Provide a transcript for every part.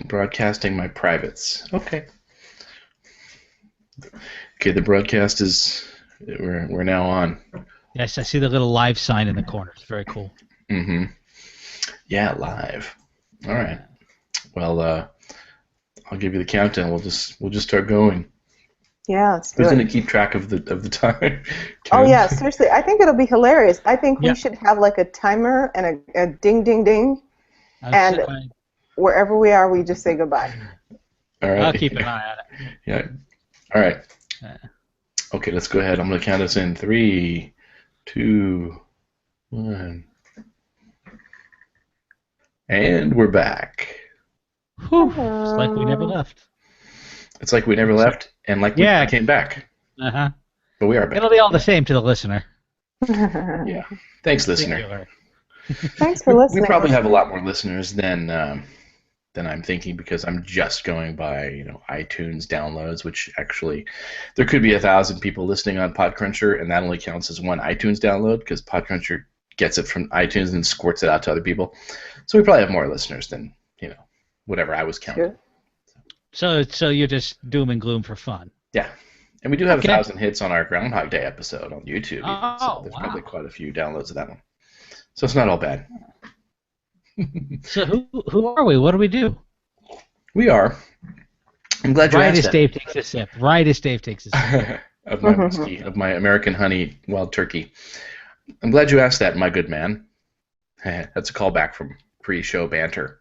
Broadcasting my privates. Okay. Okay, the broadcast is we're now on. Yes, I see the little live sign in the corner. It's very cool. Mm-hmm. Yeah, live. All right. Well, I'll give you the countdown. We'll just start going. Yeah, let's do Who's it. going to keep track of the time? Oh yeah, seriously, I think it'll be hilarious. I think Yeah. we should have like a timer and a ding, ding, ding, and wherever we are, we just say goodbye. All right. I'll keep an eye on it. Yeah. All right. Okay, let's go ahead. I'm going to count us in 3, 2, 1. And we're back. Whew. It's like we never left. It's like we never left, and like we came back. Uh-huh. But we are back. It'll be all the same to the listener. Yeah. Thanks, listener. Thanks for listening. We probably have a lot more listeners than I'm thinking, because I'm just going by iTunes downloads, which actually there could be 1,000 people listening on Podcruncher, and that only counts as one iTunes download because Podcruncher gets it from iTunes and squirts it out to other people. So we probably have more listeners than whatever I was counting. Sure. So you're just doom and gloom for fun. Yeah. And we do have 1,000 hits on our Groundhog Day episode on YouTube. So there's probably quite a few downloads of that one. So it's not all bad. So who are we? What do we do? We are. I'm glad you asked that. Dave takes a sip. Right as Dave takes a sip. Of my whiskey, of my American honey wild turkey. I'm glad you asked that, my good man. That's a callback from pre-show banter.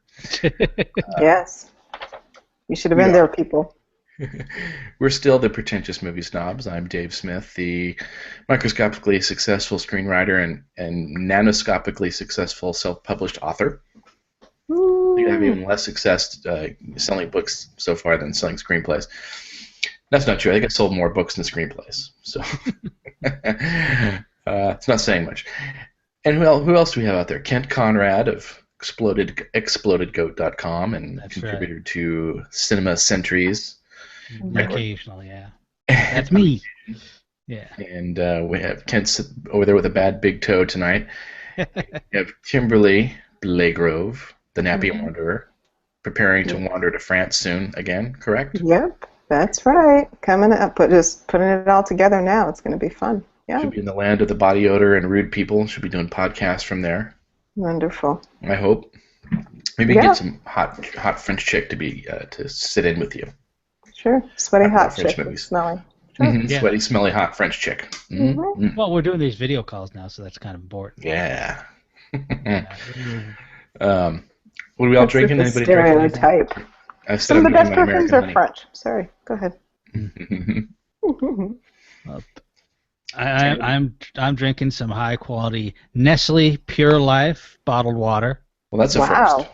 Yes. You should have been there, people. We're still the pretentious movie snobs. I'm Dave Smith, the microscopically successful screenwriter and nanoscopically successful self-published author. I have even less success selling books so far than selling screenplays. That's not true. I think I sold more books than screenplays. So it's not saying much. And who else do we have out there? Kent Conrad of explodedgoat.com and contributor to Cinema Centuries. Occasionally, yeah. That's me. Yeah. And we have Kent over there with a bad big toe tonight. We have Kimberly Blagrove, the Nappy Wanderer, preparing to wander to France soon again, correct? Yep, that's right. Coming up, just putting it all together now. It's going to be fun. Yeah. Should be in the land of the body odor and rude people. Should be doing podcasts from there. Wonderful. I hope. Maybe get some hot French chick to sit in with you. Sure. Sweaty hot French chick. movies. Smelly. Sure. Sweaty, smelly, hot French chick. Well, we're doing these video calls now, so that's kind of important. Yeah. What are we all drinking? Anybody stereotype. Some of the best perfumes are French. Sorry. Go ahead. I'm drinking some high quality Nestle Pure Life bottled water. Well, that's a first.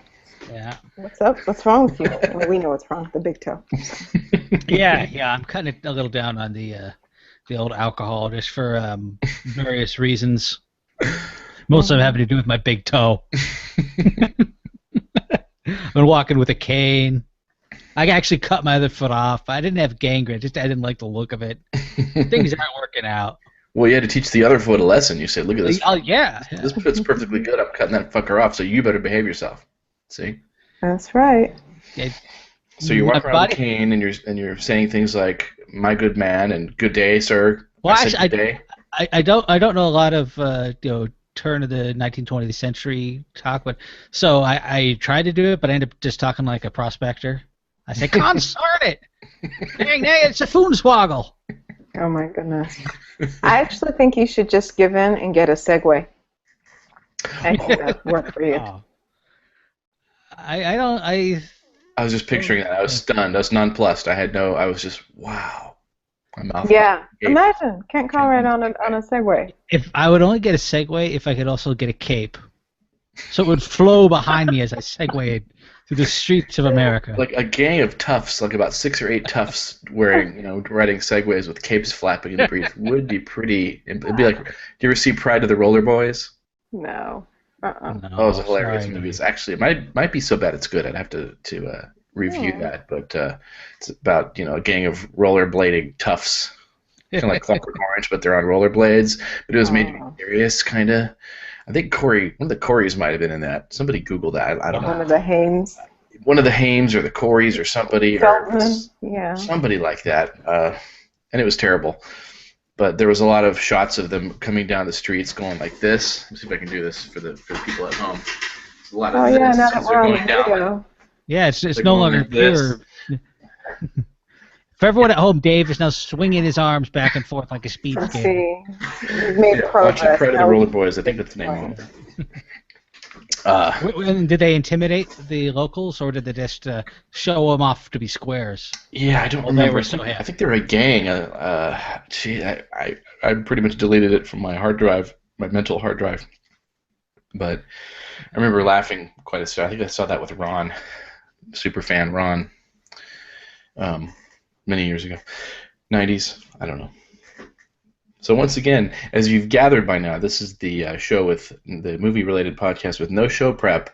Yeah. What's up? What's wrong with you? Well, we know what's wrong with the big toe. Yeah. I'm kind of a little down on the old alcohol just for various reasons. Most of them having to do with my big toe. I've been walking with a cane. I actually cut my other foot off. I didn't have gangrene. I didn't like the look of it. Things aren't working out. Well, you had to teach the other foot a lesson. You said, look at this. Oh, yeah. This foot's perfectly good. I'm cutting that fucker off, so you better behave yourself. See? That's right. So you walk around with a cane, and you're saying things like, my good man, and good day, sir. Well, actually, I don't know a lot of, turn of the 19th century talk, but so I tried to do it, but I ended up just talking like a prospector. I say, concern it! Dang, it's a foonswoggle! Oh my goodness. I actually think you should just give in and get a Segway. I think that would work for you. I was just picturing that. I was stunned. I was nonplussed. I was just, wow. Yeah. Imagine Kent Conrad on a Segway. If I would only get a Segway if I could also get a cape. So it would flow behind me as I segued through the streets of America. Like a gang of toughs, like about 6 or 8 toughs wearing, riding Segways with capes flapping in the breeze would be pretty. It'd be like, do you ever see Pride of the Roller Boys? No. No, it was a hilarious movie. It's actually, it might be so bad it's good. I'd have to review that, but it's about a gang of rollerblading toughs, kind of like Clockwork Orange, but they're on rollerblades. But it was made to be serious, kind of. I think one of the Coreys might have been in that. Somebody Google that. I don't know. One of the Haynes. one of the Hames or the Coreys or somebody, Feldman, yeah. somebody like that, and it was terrible. But there was a lot of shots of them coming down the streets going like this. Let me see if I can do this for the people at home. It's a lot of Oh this yeah, now that as we're they're on the going down. video. Yeah, it's They're no going longer like this. pure. For everyone at home, Dave is now swinging his arms back and forth like a speed Let's skater. see. We've made Yeah, progress. watching Predator Now we Roller can Boys. I see think the that's the name of point. it. And did they intimidate the locals, or did they just show them off to be squares? Yeah, I don't Well, they remember. were so happy. I think they were a gang. Gee, I pretty much deleted it from my hard drive, my mental hard drive. But I remember laughing quite a bit. I think I saw that with Ron, super fan Ron, many years ago, 90s. I don't know. So once again, as you've gathered by now, this is the show with the movie-related podcast with no show prep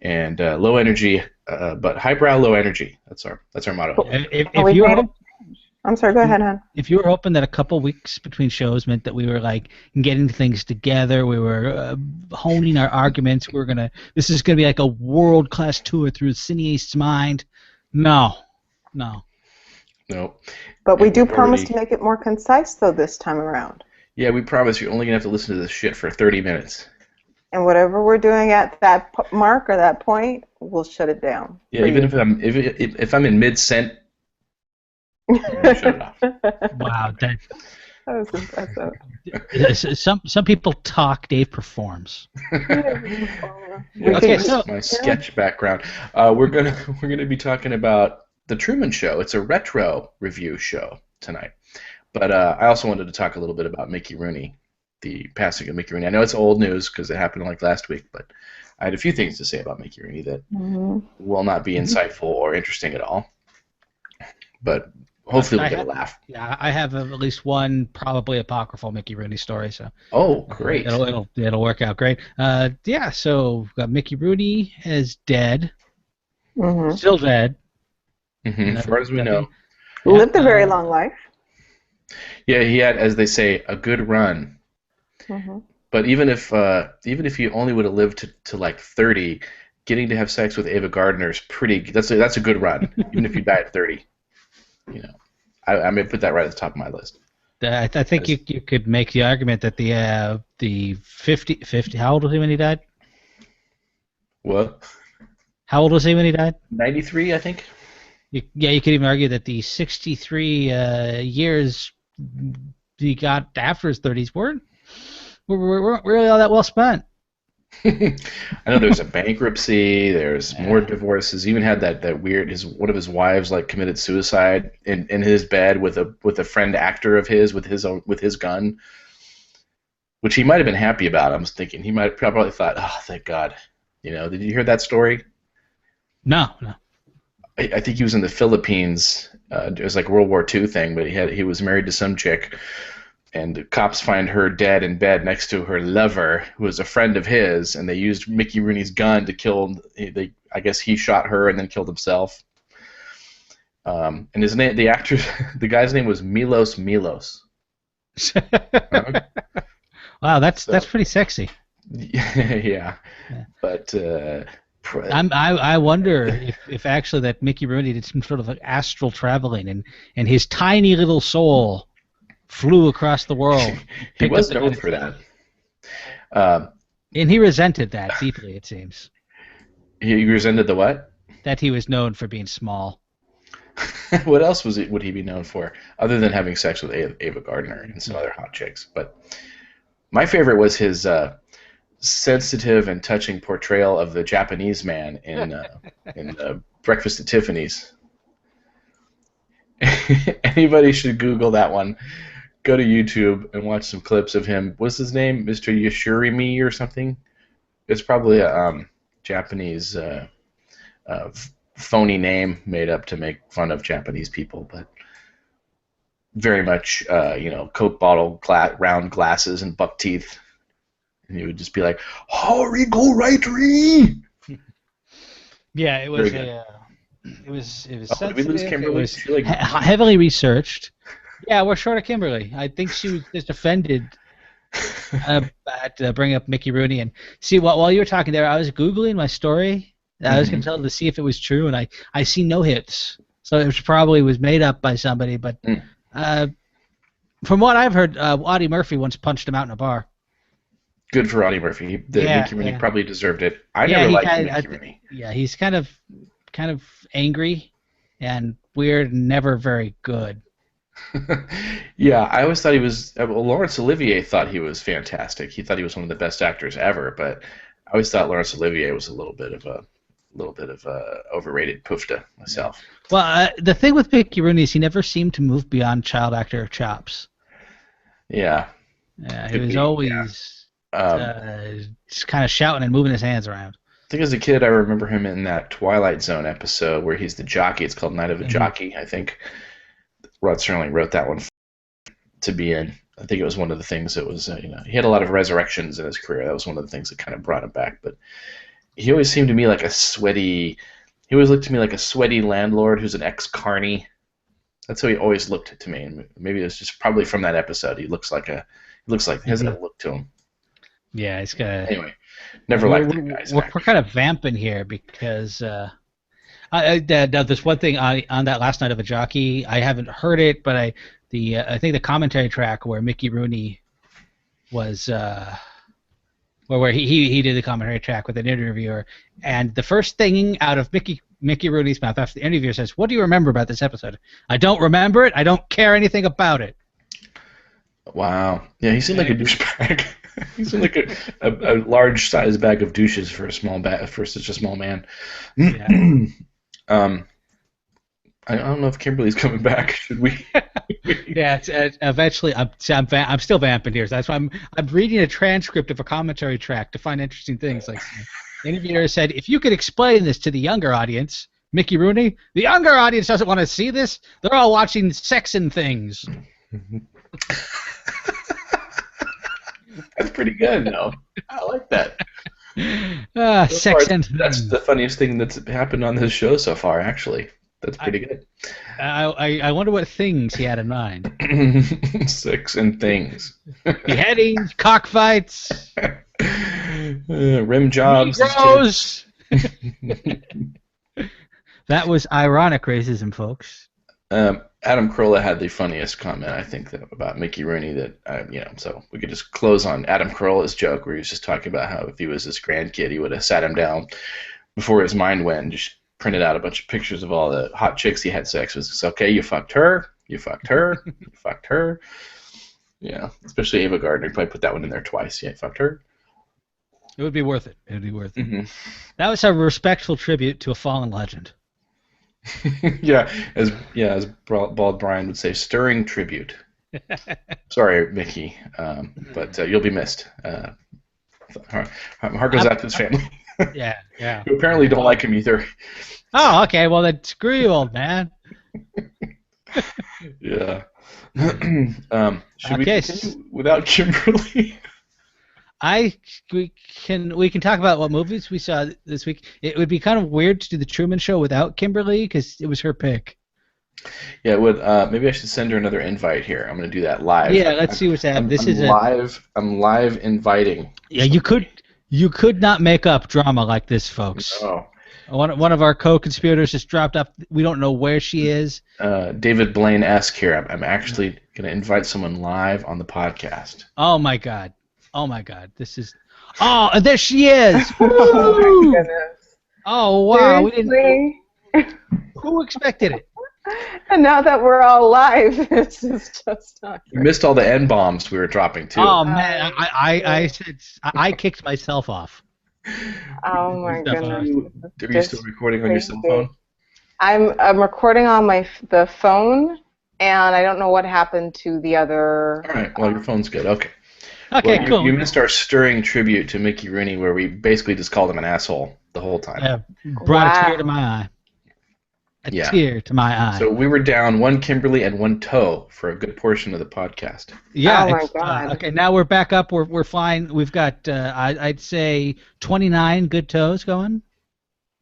and low energy, but highbrow, low energy. That's our motto. If you were, I'm sorry, go ahead, hon. if you were hoping that a couple weeks between shows meant that we were like getting things together, we were honing our arguments, this is gonna be like a world-class tour through cineast's mind. No. No. But we And do we've promise already- to make it more concise, though, this time around. Yeah, we promise you're only gonna have to listen to this shit for 30 minutes. And whatever we're doing at that mark or that point, we'll shut it down. Yeah, even if I'm in mid-sent, shut it off. Wow. That was impressive. Some people talk, Dave performs. Yeah, Okay, that's so- my sketch background. We're gonna be talking about the Truman Show. It's a retro review show tonight. But I also wanted to talk a little bit about Mickey Rooney, the passing of Mickey Rooney. I know it's old news because it happened like last week, but I had a few things to say about Mickey Rooney that will not be insightful or interesting at all. But hopefully we'll get a laugh. Yeah, I have at least one probably apocryphal Mickey Rooney story, so Oh, great. it'll work out great. Yeah, so we've got Mickey Rooney is dead, Mm-hmm. still dead. As far as we know. Lived a very long life. Yeah, he had, as they say, a good run. Mm-hmm. But even if you only would have lived to like 30, getting to have sex with Ava Gardner is that's a good run. Even if you die at 30, I may put that right at the top of my list. I think you could make the argument that the 50 how old was he when he died? What? How old was he when he died? 93, I think. You could even argue that the 63 years he got after his 30s weren't really all that well spent. I know there's a bankruptcy. There's more divorces. He even had that weird. One of his wives like committed suicide in his bed with a friend actor of his with his gun, which he might have been happy about. I was thinking he might probably thought, oh, thank God. Did you hear that story? No. I think he was in the Philippines. It was like a World War II thing, but he was married to some chick, and the cops find her dead in bed next to her lover, who was a friend of his, and they used Mickey Rooney's gun to kill. I guess he shot her and then killed himself. And his name, the guy's name was Milos. Wow, that's pretty sexy. Yeah, but. I wonder if actually that Mickey Rooney did some sort of like astral traveling and his tiny little soul flew across the world. He was known for that. And he resented that deeply, it seems. He resented the what? That he was known for being small. What else would he be known for, other than having sex with Ava Gardner and some other hot chicks? But my favorite was his sensitive and touching portrayal of the Japanese man in Breakfast at Tiffany's. Anybody should Google that one. Go to YouTube and watch some clips of him. What's his name? Mr. Yoshirimi or something? It's probably a Japanese phony name made up to make fun of Japanese people, but very much, Coke bottle, round glasses, and buck teeth. And he would just be like, "Hurry, go right, Ree!" Yeah, it was it was Did we lose sensitive, Kimberly? it was heavily researched. Yeah, we're short of Kimberly. I think she was just offended at bringing up Mickey Rooney. And see, while you were talking there, I was Googling my story I was going to tell to see if it was true, and I see no hits. So it was made up by somebody. But from what I've heard, Audie Murphy once punched him out in a bar. Good for Audie Murphy. Mickey Rooney probably deserved it. I never liked Mickey Rooney. Yeah, he's kind of angry and weird and never very good. Yeah, I always thought he was. Well, Laurence Olivier thought he was fantastic. He thought he was one of the best actors ever. But I always thought Laurence Olivier was a little bit of a overrated poofta myself. Well, the thing with Mickey Rooney is he never seemed to move beyond child actor chops. Yeah. Yeah, he was always just kind of shouting and moving his hands around. I think as a kid I remember him in that Twilight Zone episode where he's the jockey. It's called Night of the Jockey, I think. Rod Serling wrote that one to be in. I think it was one of the things that was, he had a lot of resurrections in his career. That was one of the things that kind of brought him back. But he always seemed to me like he always looked to me like a sweaty landlord who's an ex-carny. That's how he always looked to me. And maybe it was just probably from that episode. He has that look to him. Yeah, he's got. Anyway, never liked that guy. We're kind of vamping here because there's one thing on that Last Night of a Jockey. I haven't heard it, but I think the commentary track where Mickey Rooney was where he did the commentary track with an interviewer, and the first thing out of Mickey Rooney's mouth after the interviewer says, "What do you remember about this episode?" "I don't remember it. I don't care anything about it." Wow. Yeah, he seemed like a douchebag. He seemed like a large size bag of douches for such a small man. Yeah. I don't know if Kimberly's coming back. Should we? Yeah. Eventually, I'm still vamping here. So that's why I'm reading a transcript of a commentary track to find interesting things. Like the interviewer said, "If you could explain this to the younger audience, Mickey Rooney, the younger audience doesn't want to see this. They're all watching sex and things." That's pretty good, though. I like that. Sex and that's the funniest thing that's happened on this show so far, actually. That's pretty good. I wonder what things he had in mind. Sex and things. Beheadings, cockfights, rim jobs. Negroes. That was ironic racism, folks. Adam Carolla had the funniest comment, I think, about Mickey Rooney that, so we could just close on Adam Carolla's joke where he was just talking about how if he was his grandkid, he would have sat him down before his mind went and just printed out a bunch of pictures of all the hot chicks he had sex with. It's okay, you fucked her, you fucked her, you fucked her. Yeah, especially Ava Gardner. You probably put that one in there twice. Yeah, fucked her. It would be worth it. It would be worth it. Mm-hmm. That was a respectful tribute to a fallen legend. as Bald Brian would say, stirring tribute. Sorry, Mickey, but you'll be missed. Heart goes out to his family. Yeah. Who apparently don't like him either. Oh, okay. Well, then screw you, old man. Yeah. Should we continue without Kimberly? We can talk about what movies we saw this week. It would be kind of weird to do the Truman Show without Kimberly because it was her pick. Yeah, it would. Maybe I should send her another invite here. I'm going to do that live. Yeah, let's see what's happening. I'm live inviting. Yeah, you could not make up drama like this, folks. No. One of our co-conspirators just dropped up. We don't know where she is. David Blaine-esque here. I'm actually going to invite someone live on the podcast. Oh my God. This is. Oh, and there she is. Oh my goodness. Oh wow. Seriously? Who expected it? And now that we're all live, this is just not You missed all the N-bombs we were dropping too. Oh man, I kicked myself off. Oh my goodness. Are you still recording on your cell phone? I'm recording on the phone, and I don't know what happened to the other. All right. Well, your phone's good. Okay. Okay, cool. You missed our stirring tribute to Mickey Rooney, where we basically just called him an asshole the whole time. Yeah, brought a tear to my eye. Tear to my eye. So we were down one Kimberly and one toe for a good portion of the podcast. Yeah. Oh my God. Okay, now we're back up. We're fine. We've got I'd say 29 good toes going.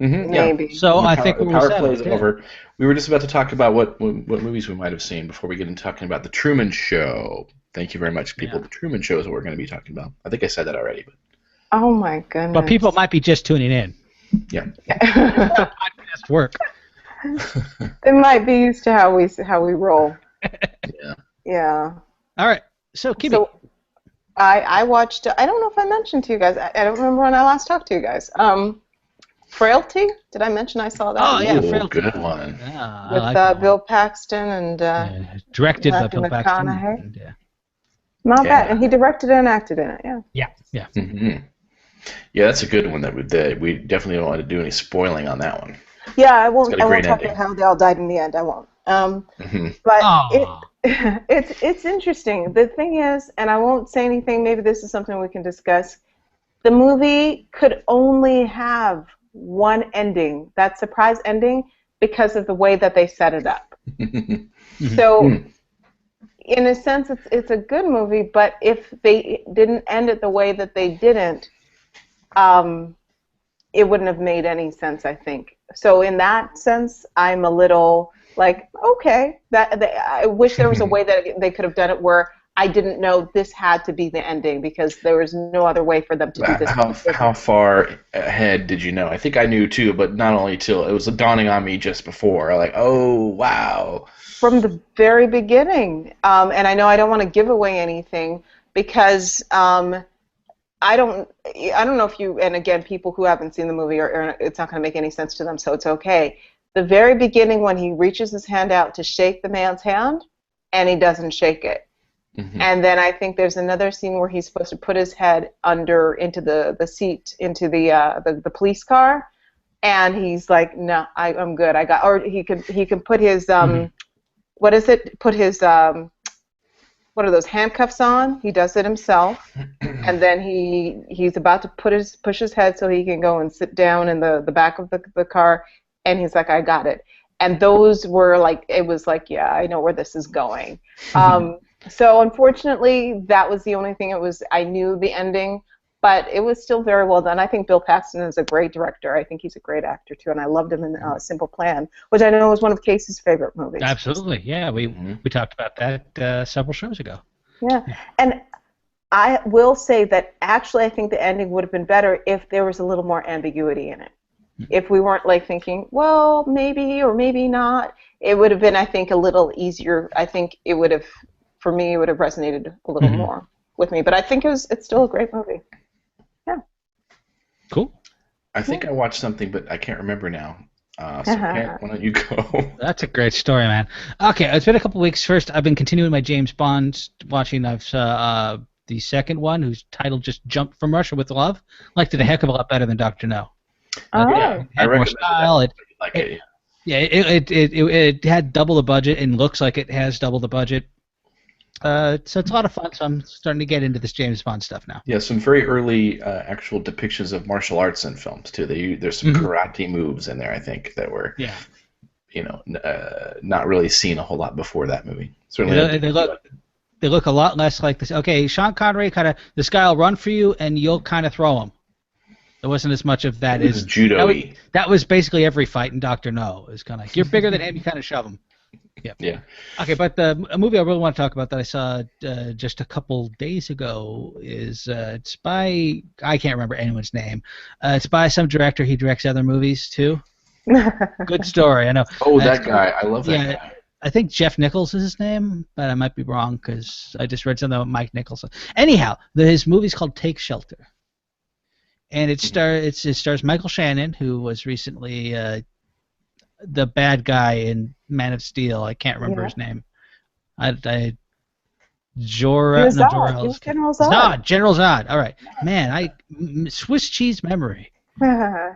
Mm-hmm, Maybe. Yeah. So I think the we're power set. play is over. We were just about to talk about what movies we might have seen before we get into talking about the Truman Show. Thank you very much, people. Yeah. The Truman Show is what we're going to be talking about. I think I said that already. But oh my goodness. But people might be just tuning in. Yeah. Podcast work. They might be used to how we roll. Yeah. Yeah. All right. So, Kimmy. So I watched. I don't know if I mentioned to you guys. I don't remember when I last talked to you guys. Frailty. Did I mention I saw that? Oh, yeah, Ooh, Frailty. good one. Yeah, I With like that one. Bill Paxton and Directed by Matthew Bill Paxton. McConaughey. And, yeah. Not Yeah. bad, and he directed and acted in it. Yeah. Yeah. Mm-hmm. Yeah, that's a good one that we definitely don't want to do any spoiling on that one. Yeah, I won't. got a I won't great talk ending. about how they all died in the end. I won't. Mm-hmm. But Aw. it's interesting. The thing is, and I won't say anything. Maybe this is something we can discuss. The movie could only have one ending, that surprise ending, because of the way that they set it up. So, in a sense, it's a good movie. But if they didn't end it the way that they didn't, it wouldn't have made any sense, I think. So in that sense, I'm a little like, okay, I wish there was a way that they could have done it where I didn't know this had to be the ending because there was no other way for them to do this. How far ahead did you know? I think I knew too, but not only till it was dawning on me just before. Like, oh wow. From the very beginning, and I know I don't want to give away anything because I don't know if you, and again, people who haven't seen the movie, or it's not going to make any sense to them, so it's okay. The very beginning when he reaches his hand out to shake the man's hand, and he doesn't shake it. Mm-hmm. And then I think there's another scene where he's supposed to put his head into the seat, into the police car, and he's like, no, I'm good. Or he can put his, what is it? Put his, what are those, handcuffs on? He does it himself, and then he's about to push his head so he can go and sit down in the back of the car, and he's like, I got it. And those were like, it was like, yeah, I know where this is going. So unfortunately, that was the only thing. I knew the ending, but it was still very well done. I think Bill Paxton is a great director. I think he's a great actor too, and I loved him in Simple Plan, which I know was one of Casey's favorite movies. Absolutely, yeah. We talked about that several shows ago. Yeah, and I will say that actually I think the ending would have been better if there was a little more ambiguity in it. If we weren't like thinking, well, maybe or maybe not, it would have been, I think, a little easier. I think it would have, for me, it would have resonated a little more with me. But I think it's still a great movie. Yeah. Cool. I think I watched something, but I can't remember now. So Kent, why don't you go? That's a great story, man. Okay, it's been a couple weeks. First, I've been continuing my James Bond watching. I've saw the second one, whose title just jumped from Russia with Love. Liked it a heck of a lot better than Dr. No. Yeah, It had more style. It had double the budget and looks like it has double the budget. So it's a lot of fun. So I'm starting to get into this James Bond stuff now. Yeah, some very early actual depictions of martial arts in films too. There's some karate moves in there, I think, that were not really seen a whole lot before that movie. Certainly, they look a lot less like this. Okay, Sean Connery this guy will run for you and you'll kind of throw him. There wasn't as much of that. It was judo-y. That was basically every fight in Dr. No. It was kind of like, you're bigger than him, you kind of shove him. Yeah. Okay, but a movie I really want to talk about that I saw just a couple days ago is it's by, I can't remember anyone's name. It's by some director. He directs other movies too. Good story, I know. Oh, that guy. I love that guy. I think Jeff Nichols is his name, but I might be wrong because I just read something about Mike Nicholson. Anyhow, his movie's called Take Shelter. And it stars Michael Shannon, who was recently the bad guy in Man of Steel. I can't remember his name. General Zod. General Zod. All right, man. Swiss cheese memory.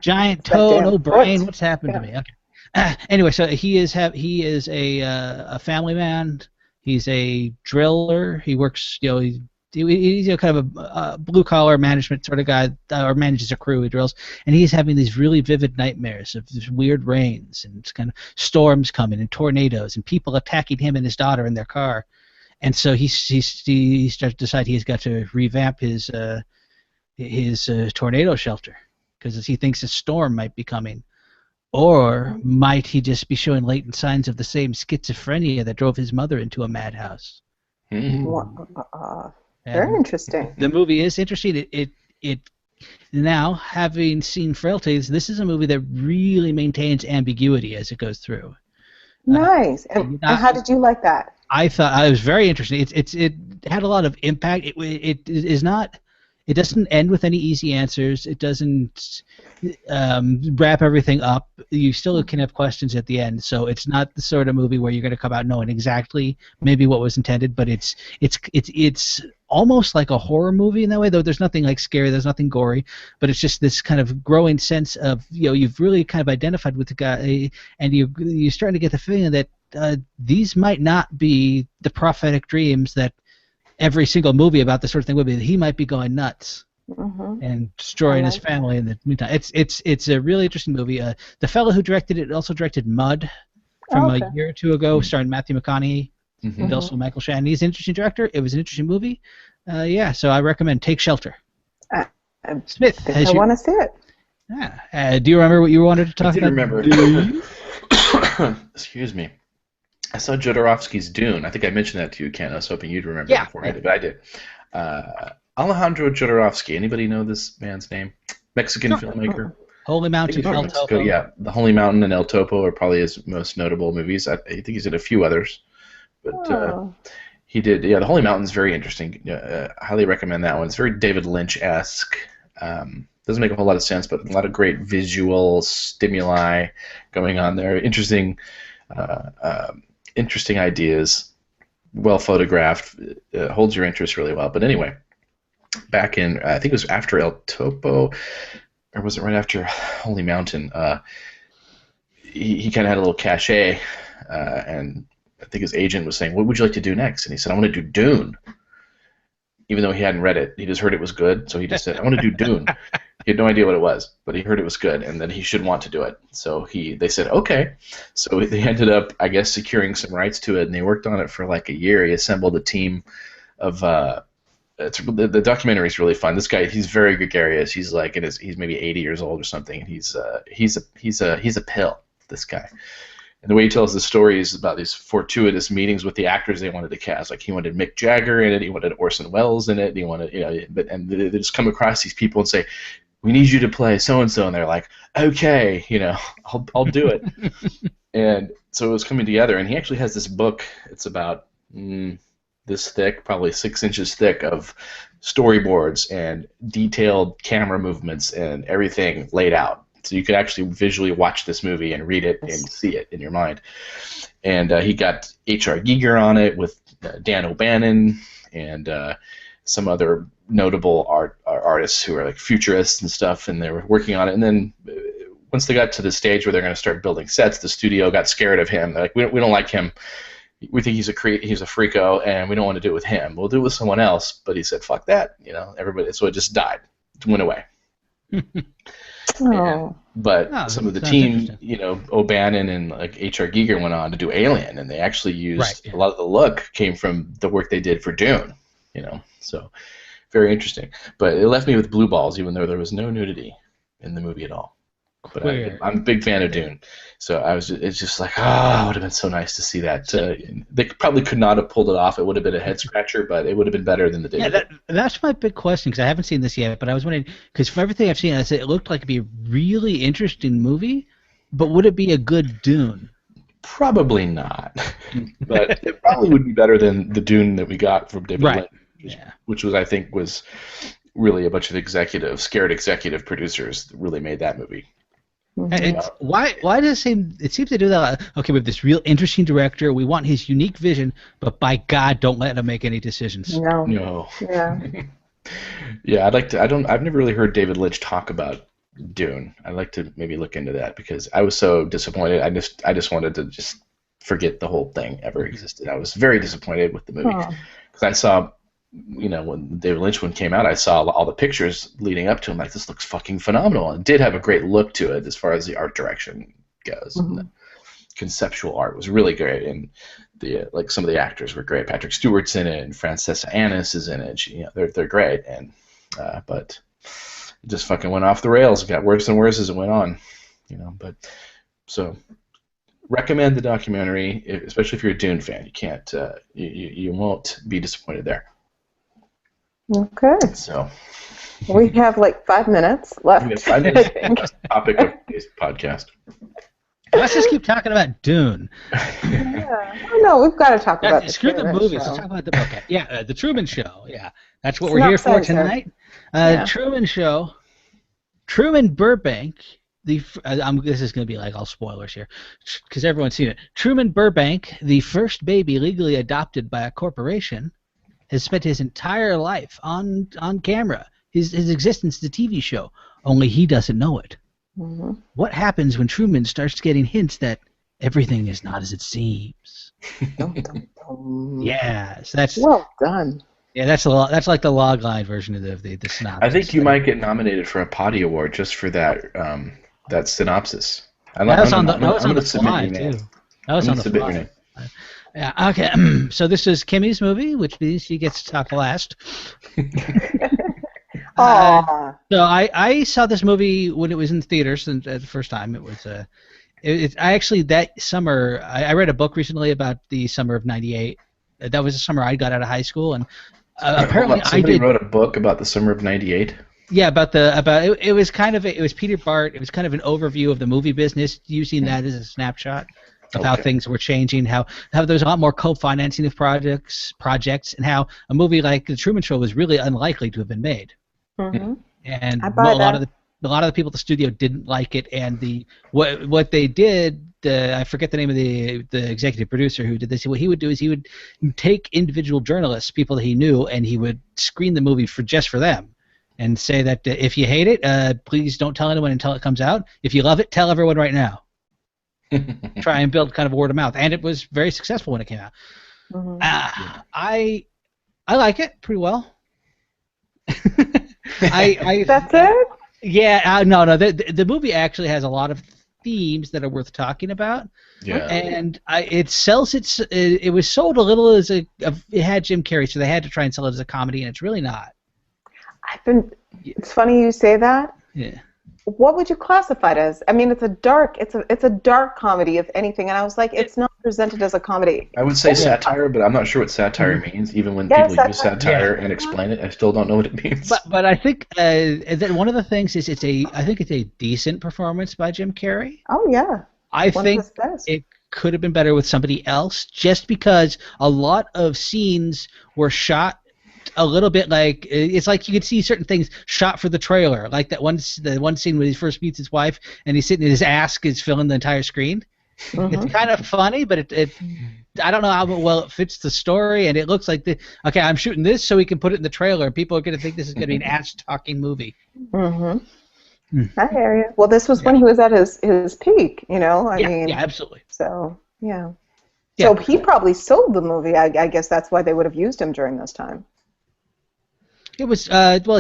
Giant toe, no brain. What's happened to me? Okay. Anyway, so he is a family man. He's a driller. He works. He's kind of a blue-collar management sort of guy, or manages a crew. He drills, and he's having these really vivid nightmares of these weird rains and kind of storms coming and tornadoes and people attacking him and his daughter in their car. And so he starts to decide he's got to revamp his tornado shelter because he thinks a storm might be coming. Or might he just be showing latent signs of the same schizophrenia that drove his mother into a madhouse? Very interesting. The movie is interesting. It Now, having seen Frailties, this is a movie that really maintains ambiguity as it goes through. Nice. And how did you like that? I thought it was very interesting. It had a lot of impact. It is not. It doesn't end with any easy answers. It doesn't wrap everything up. You still can have questions at the end. So it's not the sort of movie where you're going to come out knowing exactly maybe what was intended. But it's almost like a horror movie in that way. Though there's nothing like scary. There's nothing gory. But it's just this kind of growing sense of you've really kind of identified with the guy, and you're starting to get the feeling that these might not be the prophetic dreams that every single movie about this sort of thing would be. He might be going nuts and destroying his family in the meantime. It's a really interesting movie. The fellow who directed it also directed Mud from a year or two ago, starring Matthew McConaughey and also Michael Shannon. He's an interesting director. It was an interesting movie. So I recommend Take Shelter. Smith, I want to see it. Yeah. Do you remember what you wanted to talk about? I remember. Excuse me. I saw Jodorowsky's Dune. I think I mentioned that to you, Ken. I was hoping you'd remember before I did, but I did. Alejandro Jodorowsky. Anybody know this man's name? Mexican filmmaker. Holy Mountain, El Topo. Yeah, The Holy Mountain and El Topo are probably his most notable movies. I think he's in a few others, but he did. Yeah, The Holy Mountain's very interesting. Highly recommend that one. It's very David Lynch-esque. Doesn't make a whole lot of sense, but a lot of great visual stimuli going on there. Interesting ideas, well photographed, holds your interest really well. But anyway, back in, I think it was after El Topo, or was it right after Holy Mountain, he kind of had a little cachet, and I think his agent was saying, what would you like to do next? And he said, I want to do Dune. Even though he hadn't read it, he just heard it was good, so he just said, I want to do Dune. He had no idea what it was, but he heard it was good, and then he should want to do it. So they said, okay. So they ended up, I guess, securing some rights to it, and they worked on it for like a year. He assembled a team of the documentary is really fun. This guy, he's very gregarious. He's like he's maybe 80 years old or something, and he's a pill. This guy. And the way he tells the story is about these fortuitous meetings with the actors they wanted to cast. Like he wanted Mick Jagger in it, he wanted Orson Welles in it, and he wanted, and they just come across these people and say, "We need you to play so and so," and they're like, "Okay, I'll do it." And so it was coming together. And he actually has this book. It's about this thick, probably 6 inches thick, of storyboards and detailed camera movements and everything laid out. So you could actually visually watch this movie and read it and see it in your mind. And he got H.R. Giger on it with Dan O'Bannon and some other notable artists who are like futurists and stuff, and they were working on it. And then once they got to the stage where they're going to start building sets, the studio got scared of him. They're like, we don't like him. We think he's a freako, and we don't want to do it with him. We'll do it with someone else. But he said, "Fuck that," everybody. So it just died. It went away. Oh. But some of the team, O'Bannon and like H.R. Giger went on to do Alien, and they actually used a lot of the look came from the work they did for Dune, so very interesting. But it left me with blue balls, even though there was no nudity in the movie at all. But I'm a big fan of Dune, so it's just like, it would have been so nice to see that. They probably could not have pulled it off. It would have been a head scratcher, but it would have been better than the David. Yeah, that's my big question, because I haven't seen this yet. But I was wondering, because from everything I've seen, I said it looked like it'd be a really interesting movie. But would it be a good Dune? Probably not. But it probably would be better than the Dune that we got from David Lynch, which was, I think, was really a bunch of scared executive producers that really made that movie. And why does it seems to do that? Okay, we have this real interesting director. We want his unique vision, but by God, don't let him make any decisions. No. Yeah. Yeah, I've never really heard David Lynch talk about Dune. I'd like to maybe look into that, because I was so disappointed. I just wanted to just forget the whole thing ever existed. I was very disappointed with the movie, because I saw, when David Lynch one came out, I saw all the pictures leading up to him. Like, this looks fucking phenomenal. It did have a great look to it as far as the art direction goes. And the conceptual art was really great, and some of the actors were great. Patrick Stewart's in it, and Francesca Annis is in it. They're great, and but it just fucking went off the rails. It got worse and worse as it went on. But so. Recommend the documentary, especially if you're a Dune fan. You can't, you won't be disappointed there. Okay. So We have like 5 minutes left. we have 5 minutes on the topic of today's podcast. Let's just keep talking about Dune. Yeah. Oh, no, we've got to talk about the Screw the Truman movies. Show. Let's talk about the okay. Yeah, the Truman Show. Yeah, that's what we're here for Synopsize it. tonight. Yeah. Truman Show. Truman Burbank. This is going to be like all spoilers here, because everyone's seen it. Truman Burbank, the first baby legally adopted by a corporation, has spent his entire life on camera. His existence is a TV show. Only he doesn't know it. Mm-hmm. What happens when Truman starts getting hints that everything is not as it seems? Dum, dum, dum. Yeah, so that's Well done. yeah, that's like the log line version of the synopsis. I think you might get nominated for a Potty Award just for that that synopsis. That was on the gonna submit fly your name. too. That was I'm on gonna the submit your fly. name. Yeah. Okay. So this is Kimmy's movie, which means she gets to talk last. Aw. So I saw this movie when it was in theaters the first time. It was I actually that summer I read a book recently about the summer of '98. That was the summer I got out of high school, and apparently Somebody wrote a book about the summer of '98. Yeah, about it was kind of it was Peter Bart. It was kind of an overview of the movie business, using that as a snapshot of how things were changing, how there's a lot more co-financing of projects, and how a movie like The Truman Show was really unlikely to have been made. Mm-hmm. And I a buy lot that. of the people at the studio didn't like it, and what they did. I forget the name of the executive producer who did this. What he would do is he would take individual journalists, people that he knew, and he would screen the movie just for them, and say that if you hate it, please don't tell anyone until it comes out. If you love it, tell everyone right now. Try and build kind of word of mouth, and it was very successful when it came out. Mm-hmm. I like it pretty well. That's it? Yeah, no. The movie actually has a lot of themes that are worth talking about. Yeah. And it sells it was sold a little as it had Jim Carrey, so they had to try and sell it as a comedy, and it's really not. It's funny you say that. Yeah. What would you classify it as? I mean, it's a dark comedy, if anything, and I was like, it's not presented as a comedy. I would say satire, but I'm not sure what satire means. Even when people use satire and explain it, I still don't know what it means. But I think that one of the things is I think it's a decent performance by Jim Carrey. Oh yeah. I think it could have been better with somebody else, just because a lot of scenes were shot a little bit like it's like you could see certain things shot for the trailer, like the one scene when he first meets his wife and he's sitting, his ass is filling the entire screen. Mm-hmm. It's kind of funny, but it I don't know how well it fits the story, and it looks like I'm shooting this so we can put it in the trailer, and people are going to think this is going to be an ass talking movie. Mm-hmm. I hear you. Well, this was when he was at his peak, I mean. Yeah, absolutely. So so he probably sold the movie. I guess that's why they would have used him during this time. It was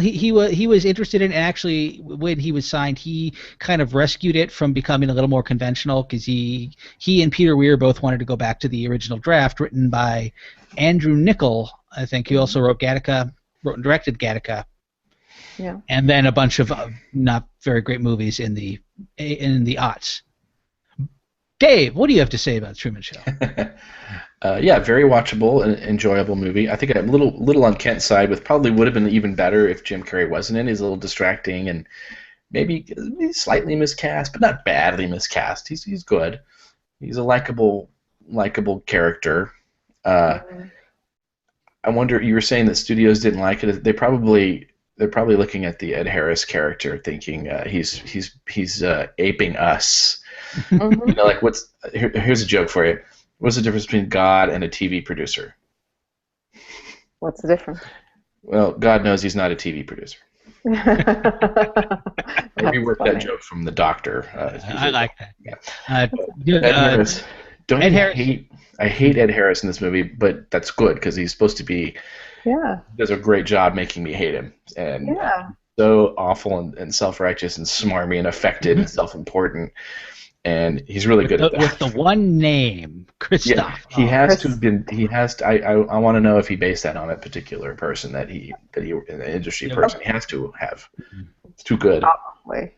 he was interested in it, and actually when he was signed, he kind of rescued it from becoming a little more conventional, because he and Peter Weir both wanted to go back to the original draft written by Andrew Niccol. I think he also wrote and directed Gattaca. Yeah. And then a bunch of not very great movies in the aughts. Dave, what do you have to say about the Truman Show? Yeah, very watchable and enjoyable movie. I think I'm a little on Kent's side, with probably would have been even better if Jim Carrey wasn't in. He's a little distracting and maybe slightly miscast, but not badly miscast. He's good. He's a likable character. I wonder, you were saying that studios didn't like it. They're probably looking at the Ed Harris character, thinking he's aping us. Mm-hmm. Like here's a joke for you. What's the difference between God and a TV producer? What's the difference? Well, God knows he's not a TV producer. I reworked that joke from The Doctor. I like that. Yeah. Ed Harris. I hate Ed Harris in this movie, but that's good, because he's supposed to be. Yeah. He does a great job making me hate him, and so awful and self-righteous and smarmy and affected and self-important. And he's really good at that. With the one name, Christoph. Yeah, he has to have been. He has to. I want to know if he based that on a particular person that he an industry person. He has to have. It's too good. Probably.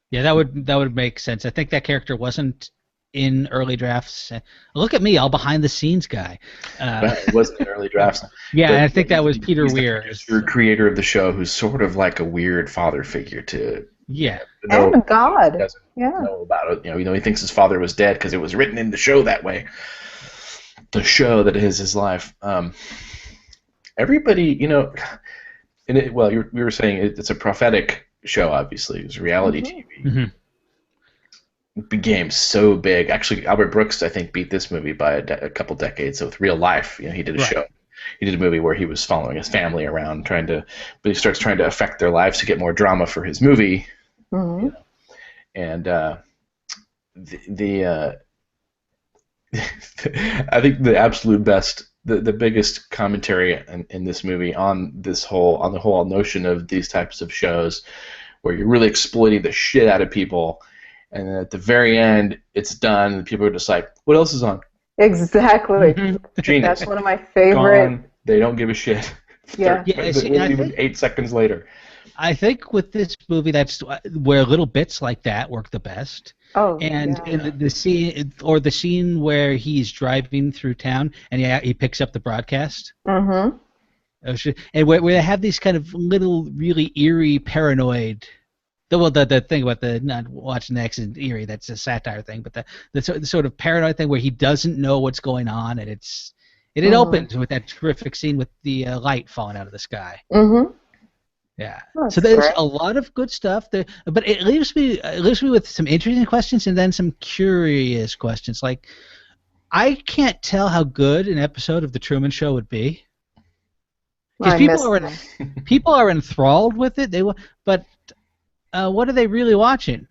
Yeah, that would make sense. I think that character wasn't in early drafts. Look at me, all behind the scenes guy. But it wasn't in early drafts. Yeah, But I think that was Peter he's the Weir. producer, creator of the show, who's sort of like a weird father figure to Yeah. And a he god. doesn't Yeah. know about it. You know, he thinks his father was dead because it was written in the show that way. The show that is his life. Everybody, you know, well, we were saying it's a prophetic show. Obviously, it's reality TV. Mm-hmm. It became so big. Actually, Albert Brooks, I think, beat this movie by a couple decades. So with Real Life, you know, he did a show. He did a movie where he was following his family around, but he starts trying to affect their lives to get more drama for his movie. Mm-hmm. You know? And I think the absolute best, the biggest commentary in this movie on the whole notion of these types of shows, where you're really exploiting the shit out of people, and then at the very end it's done, and people are just like, "What else is on?" Exactly. Genius. That's one of my favorite. Gone. They don't give a shit. Yeah. Even 8 seconds later. I think with this movie, that's where little bits like that work the best. Oh, and yeah. in the scene where he's driving through town and he picks up the broadcast. Mm-hmm. And where they have these kind of little, really eerie, paranoid. The thing about the not watching the accident eerie, that's a satire thing, but the sort of paranoid thing where he doesn't know what's going on, and it opens with that terrific scene with the light falling out of the sky. Mm-hmm. Yeah. Oh, so there's great. a lot of good stuff there, but it leaves me with some interesting questions and then some curious questions. Like, I can't tell how good an episode of the Truman Show would be, because people are enthralled with it. But what are they really watching?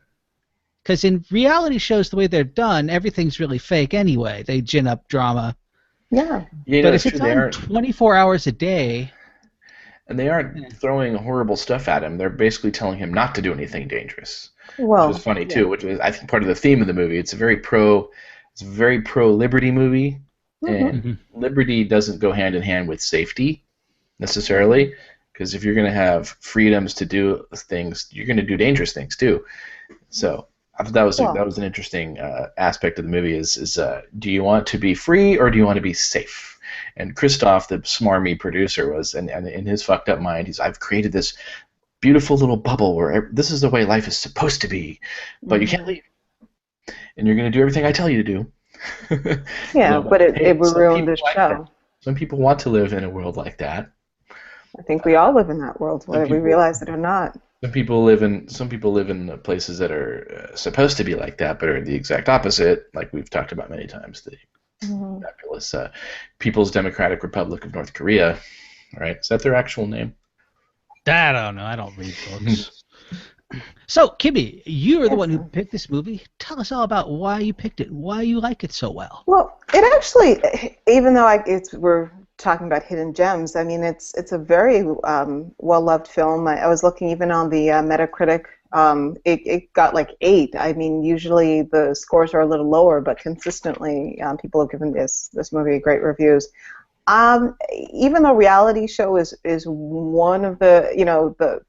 Because in reality shows, the way they're done, everything's really fake anyway. They gin up drama. Yeah. But if it's on 24 hours a day. And they aren't throwing horrible stuff at him. They're basically telling him not to do anything dangerous. Well, which is funny too. Which is, I think, part of the theme of the movie. It's a very pro liberty movie, and liberty doesn't go hand in hand with safety necessarily. Because if you're going to have freedoms to do things, you're going to do dangerous things too. So I thought that was an interesting aspect of the movie. Is do you want to be free or do you want to be safe? And Christoph, the smarmy producer, and in his fucked up mind, I've created this beautiful little bubble where this is the way life is supposed to be, but you can't leave, and you're going to do everything I tell you to do. Yeah, but it will ruin the show. Some people want to live in a world like that. I think we all live in that world, whether we realize it or not. Some people live in places that are supposed to be like that, but are the exact opposite, like we've talked about many times. The fabulous People's Democratic Republic of North Korea, right? Is that their actual name? I don't know. I don't read books. So, Kimmy, you are the one who picked this movie. Tell us all about why you picked it, why you like it so well. Well, it actually, even though we're talking about hidden gems, I mean, it's a very well-loved film. I was looking even on the Metacritic. It got like 8. I mean, usually the scores are a little lower, but consistently people have given this movie great reviews. Even though reality show is one of the,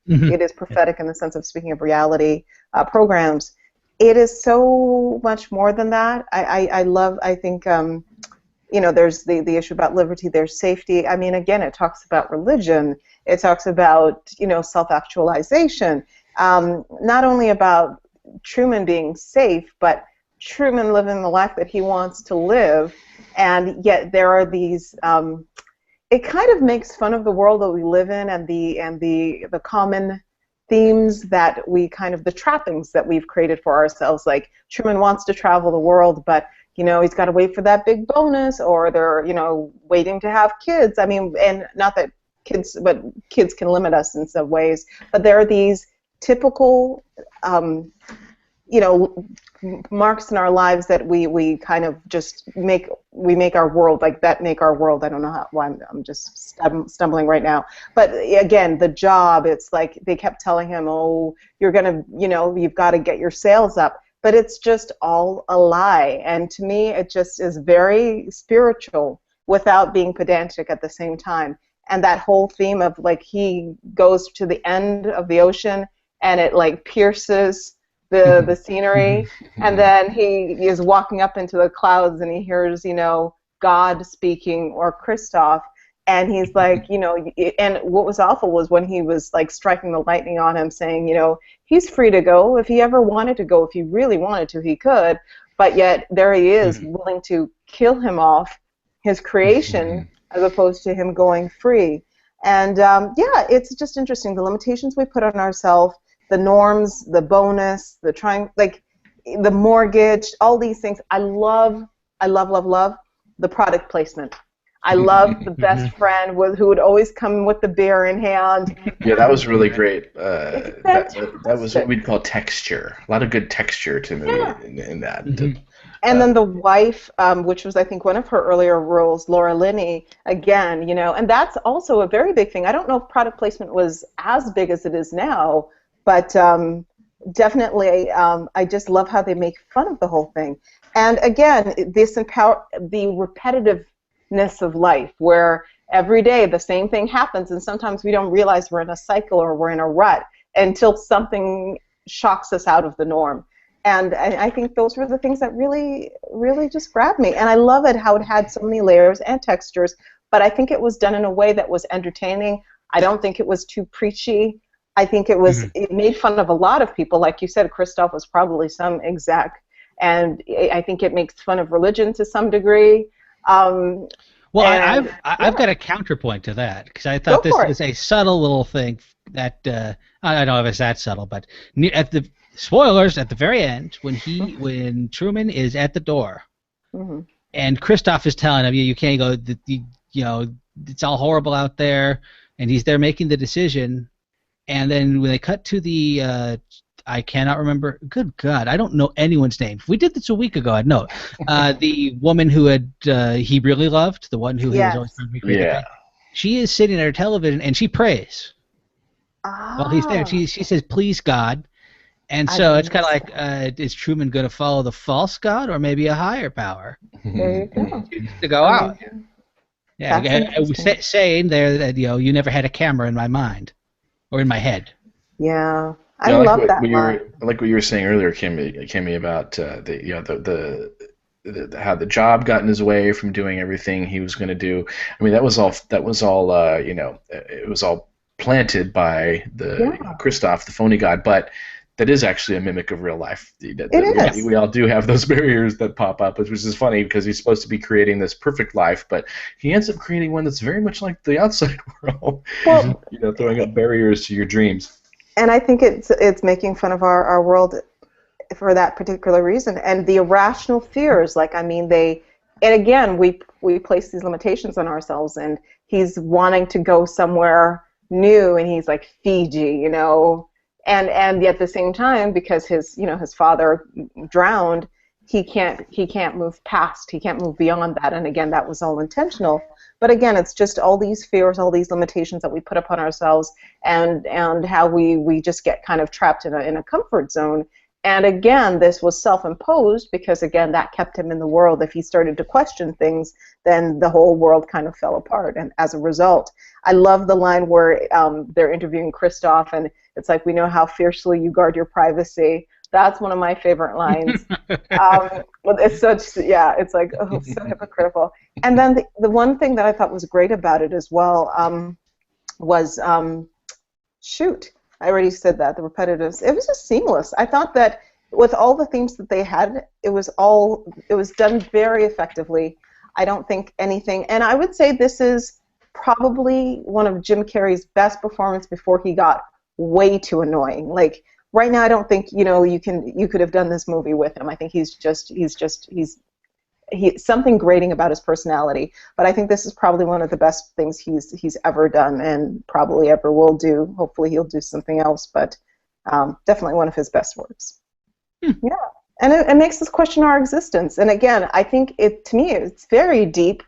it is prophetic in the sense of speaking of reality programs, it is so much more than that. I think, there's the issue about liberty, there's safety. I mean, again, it talks about religion. It talks about, self-actualization. Not only about Truman being safe, but Truman living the life that he wants to live, and yet there are these. It kind of makes fun of the world that we live in, and the common themes that the trappings that we've created for ourselves. Like Truman wants to travel the world, but he's got to wait for that big bonus, or they're waiting to have kids. I mean, and not that kids can limit us in some ways, but there are these typical, marks in our lives that we kind of just make our world like that. Make our world. I don't know why I'm just stumbling right now. But again, the job. It's like they kept telling him, "Oh, you're gonna, you've got to get your sales up." But it's just all a lie. And to me, it just is very spiritual without being pedantic at the same time. And that whole theme of like he goes to the end of the ocean and it like pierces the scenery, and then he is walking up into the clouds and he hears, God speaking or Christoph, and he's like, and what was awful was when he was like striking the lightning on him, saying, he's free to go if he ever wanted to go, if he really wanted to, he could, but yet there he is willing to kill him off, his creation, as opposed to him going free. And it's just interesting, the limitations we put on ourselves, the norms, the bonus, the mortgage, all these things. I love the product placement. I love the best friend who would always come with the beer in hand. Yeah, that was really great. That was what we'd call texture. A lot of good texture to me in that. And then the wife, which was, I think, one of her earlier roles, Laura Linney, again, and that's also a very big thing. I don't know if product placement was as big as it is now, but definitely, I just love how they make fun of the whole thing. And again, the repetitiveness of life, where every day the same thing happens, and sometimes we don't realize we're in a cycle or we're in a rut until something shocks us out of the norm. And I think those were the things that really, really just grabbed me. And I love it how it had so many layers and textures, but I think it was done in a way that was entertaining. I don't think it was too preachy. I think it made fun of a lot of people. Like you said, Christoph was probably some exec, and I think it makes fun of religion to some degree. I've got a counterpoint to that, because I thought this was a subtle little thing that I don't know if it's that subtle, but at the spoilers at the very end, when Truman is at the door, and Christoph is telling him, you can't go, it's all horrible out there, and he's there making the decision, and then when they cut to the I cannot remember. Good God, I don't know anyone's name. If we did this a week ago, I'd know. The woman who he really loved, the one who he was always trying to recreate. Yeah. She is sitting at her television and she prays while he's there. She says, "Please, God." And so it's kind of like, is Truman going to follow the false God or maybe a higher power? There you go. To go out. Yeah, I was saying there that you never had a camera in my mind or in my head. Yeah. I love that line. Like what you were saying earlier, Kimmy, about how the job got in his way from doing everything he was going to do. I mean, that was all. It was all planted by Christoph, the phony god. But that is actually a mimic of real life. We all do have those barriers that pop up, which is funny because he's supposed to be creating this perfect life, but he ends up creating one that's very much like the outside world. Well, throwing up barriers to your dreams. And I think it's making fun of our world for that particular reason. And the irrational fears, and again, we place these limitations on ourselves, and he's wanting to go somewhere new, and he's like Fiji, and yet at the same time, because his father drowned, he can't move past, he can't move beyond that. And again, that was all intentional. But again, it's just all these fears, all these limitations that we put upon ourselves, and how we just get kind of trapped in a comfort zone. And again, this was self-imposed because, again, that kept him in the world. If he started to question things, then the whole world kind of fell apart. And as a result, I love the line where they're interviewing Christoph, and it's like, we know how fiercely you guard your privacy. That's one of my favorite lines. It's it's like, so hypocritical. And then the one thing that I thought was great about it as well was, I already said that, the repetitives. It was just seamless. I thought that with all the themes that they had, it was done very effectively. I don't think anything, and I would say this is probably one of Jim Carrey's best performances before he got way too annoying. Like, right now, I don't think you could have done this movie with him. I think he's something grating about his personality. But I think this is probably one of the best things he's ever done, and probably ever will do. Hopefully, he'll do something else, but definitely one of his best works. Yeah, and it makes us question our existence. And again, I think to me, it's very deep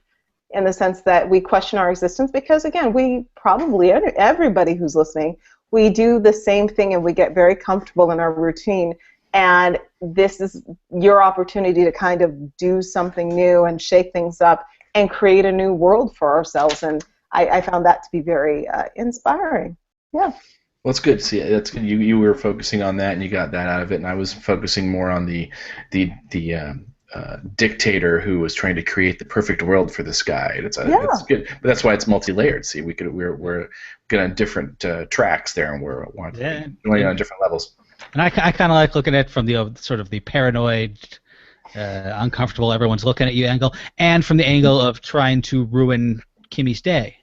in the sense that we question our existence because, again, we probably, everybody who's listening, we do the same thing and we get very comfortable in our routine, and this is your opportunity to kind of do something new and shake things up and create a new world for ourselves, and I found that to be very inspiring. Yeah. Well, it's good. See, that's good. You were focusing on that, and you got that out of it, and I was focusing more on the dictator who was trying to create the perfect world for this guy. And it's Yeah. good, but that's why it's multi-layered. See, we're going on different tracks there, and we're Yeah, going on different levels. and I kind of like looking at it from the sort of the paranoid, uncomfortable, everyone's looking at you angle, and from the angle of trying to ruin Kimmy's day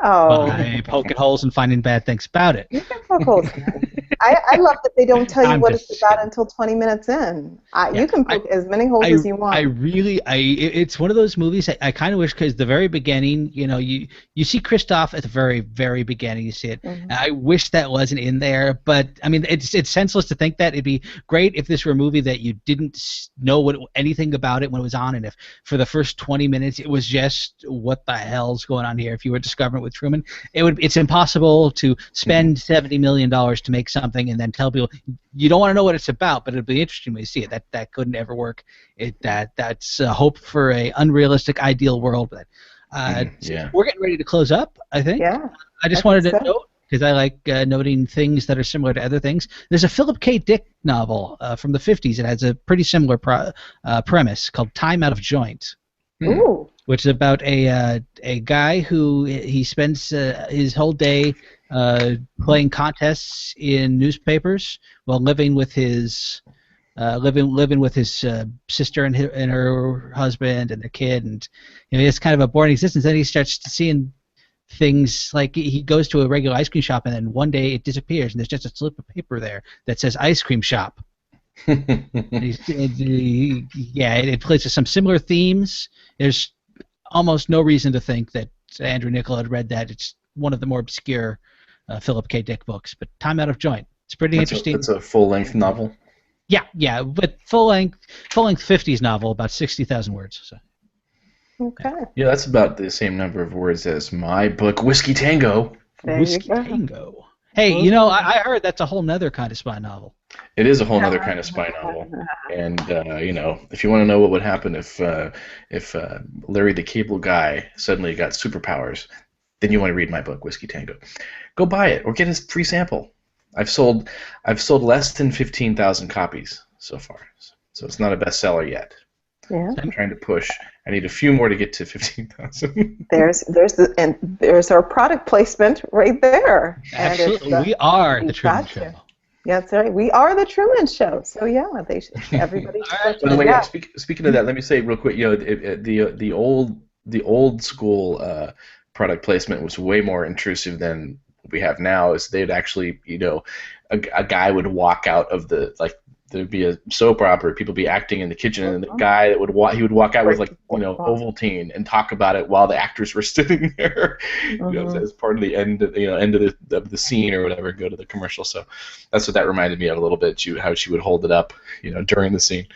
Oh. by poking holes and finding bad things about it. You can poke holes in it. I love that they don't tell you I'm what just it's about kidding. until 20 minutes in. Yeah, You can poke as many holes as you want. It's one of those movies I kind of wish, because the very beginning, you see Christoph at the very, very beginning, you see it. Mhm. I wish that wasn't in there, but I mean, it's senseless to think that. It'd be great if this were a movie that you didn't know anything about it when it was on, and if for the first 20 minutes it was just what the hell's going on here. If you were discovering it with Truman, it's impossible to spend $70 million to make something and then tell people you don't want to know what it's about, but it'll be interesting when you see it. That couldn't ever work. That's a hope for a unrealistic ideal world. But Yeah. we're getting ready to close up, I think. Yeah. I just I wanted think to so. note, because I like noting things that are similar to other things. There's a Philip K. Dick novel from the 50s. It has a pretty similar premise called Time Out of Joint, Ooh. which is about a guy who he spends his whole day playing contests in newspapers while living with his living with his sister and her husband and their kid, and it's kind of a boring existence. Then he starts seeing things like he goes to a regular ice cream shop, and then one day it disappears, and there's just a slip of paper there that says ice cream shop. It plays with some similar themes. There's almost no reason to think that Andrew Niccol had read that. It's one of the more obscure Philip K. Dick books, but Time Out of Joint. It's pretty interesting. It's a full-length novel. Yeah, but full-length 50s novel, about 60,000 words. So. Okay. Yeah, that's about the same number of words as my book, Whiskey Tango. There you Whiskey go. Tango. Hey, I heard that's a whole nother kind of spy novel. It is a whole other kind of spy novel, and if you want to know what would happen if Larry the Cable Guy suddenly got superpowers, then you want to read my book, Whiskey Tango. Go buy it or get a free sample. I've sold less than 15,000 copies so far, so it's not a bestseller yet. Yeah. I'm trying to push. I need a few more to get to 15,000. There's our product placement right there. Absolutely, we are the Truman Show. Yeah, that's right. We are the Truman Show. So yeah, everybody should check By the way, it out. speaking of that, let me say real quick. The old school product placement was way more intrusive than we have now. Is they'd actually, a guy would walk out of there'd be a soap opera, people be acting in the kitchen, and the guy that would walk out with Ovaltine and talk about it while the actors were sitting there, as part of the end of the scene or whatever, go to the commercial. So that's what that reminded me of a little bit. How she would hold it up, during the scene.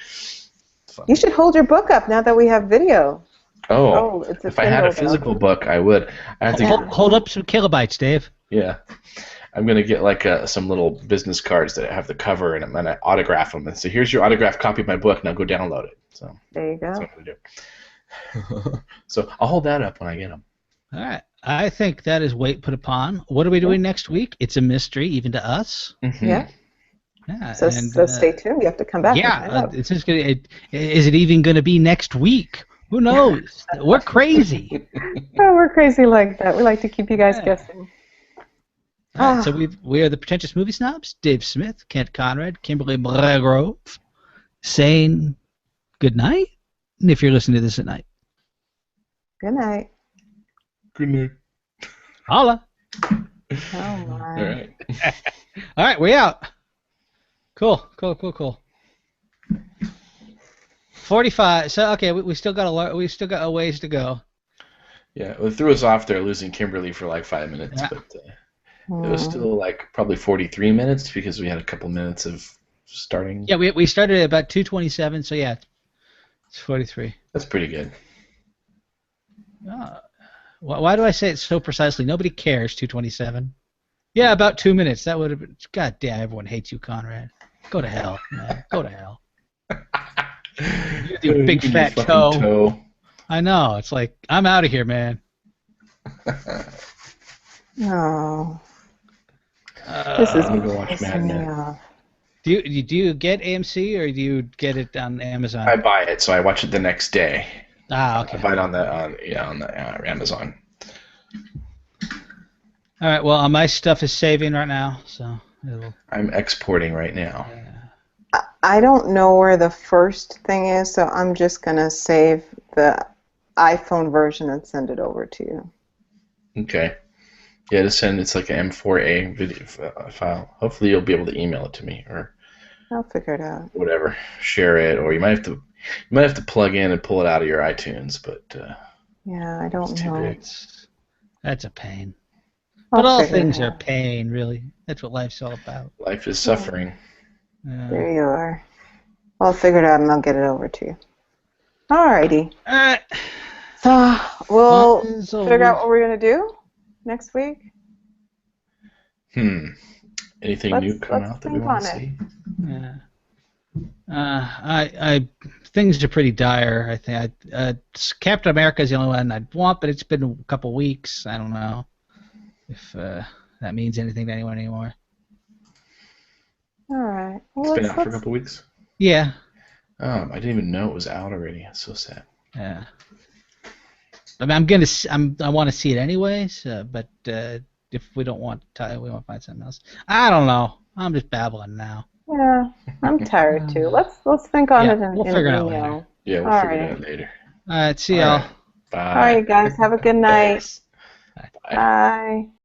You should hold your book up now that we have video. Oh, it's a if I had a Kindle, physical book, I would. I have to Hold up some kilobytes, Dave. Yeah. I'm going to get some little business cards that have the cover and I autograph them and say, here's your autographed copy of my book, now go download it. So there you go. That's what I'm going to do. So I'll hold that up when I get them. All right. I think that is weight put upon. What are we doing next week? It's a mystery, even to us. Mm-hmm. Yeah. Yeah. So stay tuned. You have to come back. Yeah. It's just is it even going to be next week? Who knows? We're crazy. Oh, we're crazy like that. We like to keep you guys guessing. All right, so we are the Pretentious Movie Snobs, Dave Smith, Kent Conrad, Kimberly Grove, saying good night, and if you're listening to this at night. Good night. Good night. Holla. Oh, my. All right. All right, we out. Cool. 45. So okay, we still got a ways to go. Yeah, well, it threw us off there losing Kimberly for like 5 minutes, but it was still like probably 43 minutes because we had a couple minutes of starting. Yeah, we started at about 2:27, so yeah, it's 43. That's pretty good. Why do I say it so precisely? Nobody cares. 2:27. Yeah, about 2 minutes. That would have been. God damn, everyone hates you, Conrad. Go to hell, man. Go to hell. You big fat toe. I know. It's like I'm out of here, man. Oh. This is I'm gonna go watch Mad pissing me Men. off. Do you get AMC or do you get it on Amazon? I buy it, so I watch it the next day. I Okay. buy it on the Amazon. All right. Well, my stuff is saving right now, so it'll. I'm exporting right now. I don't know where the first thing is, so I'm just gonna save the iPhone version and send it over to you. Okay. Yeah, to send it's like an M4A video file. Hopefully, you'll be able to email it to me or I'll figure it out. whatever. Share it, or you might have to plug in and pull it out of your iTunes. But Yeah, I don't it's too know. big. That's a pain. I'll But all figure it things are out. pain, really. That's what life's all about. Life is suffering. There you are. I'll figure it out and I'll get it over to you. Alrighty. All right. So we'll Fun is figure out over. what we're gonna do next week. Anything new come out that we think want to on it. see? Yeah. I things are pretty dire. I think Captain America is the only one I'd want, but it's been a couple weeks. I don't know if that means anything to anyone anymore. All right. It's Well, been out for a couple weeks. Yeah. I didn't even know it was out already. That's so sad. Yeah. I mean, I want to see it anyways. But if we don't want to, we want to find something else. I don't know. I'm just babbling now. Yeah, I'm tired too. Let's think on it in we'll figure it out email. later. Yeah, we'll figure it out later. All right. See All y'all. right. Bye. All right, guys. Have a good night. Thanks. Bye. Bye. Bye.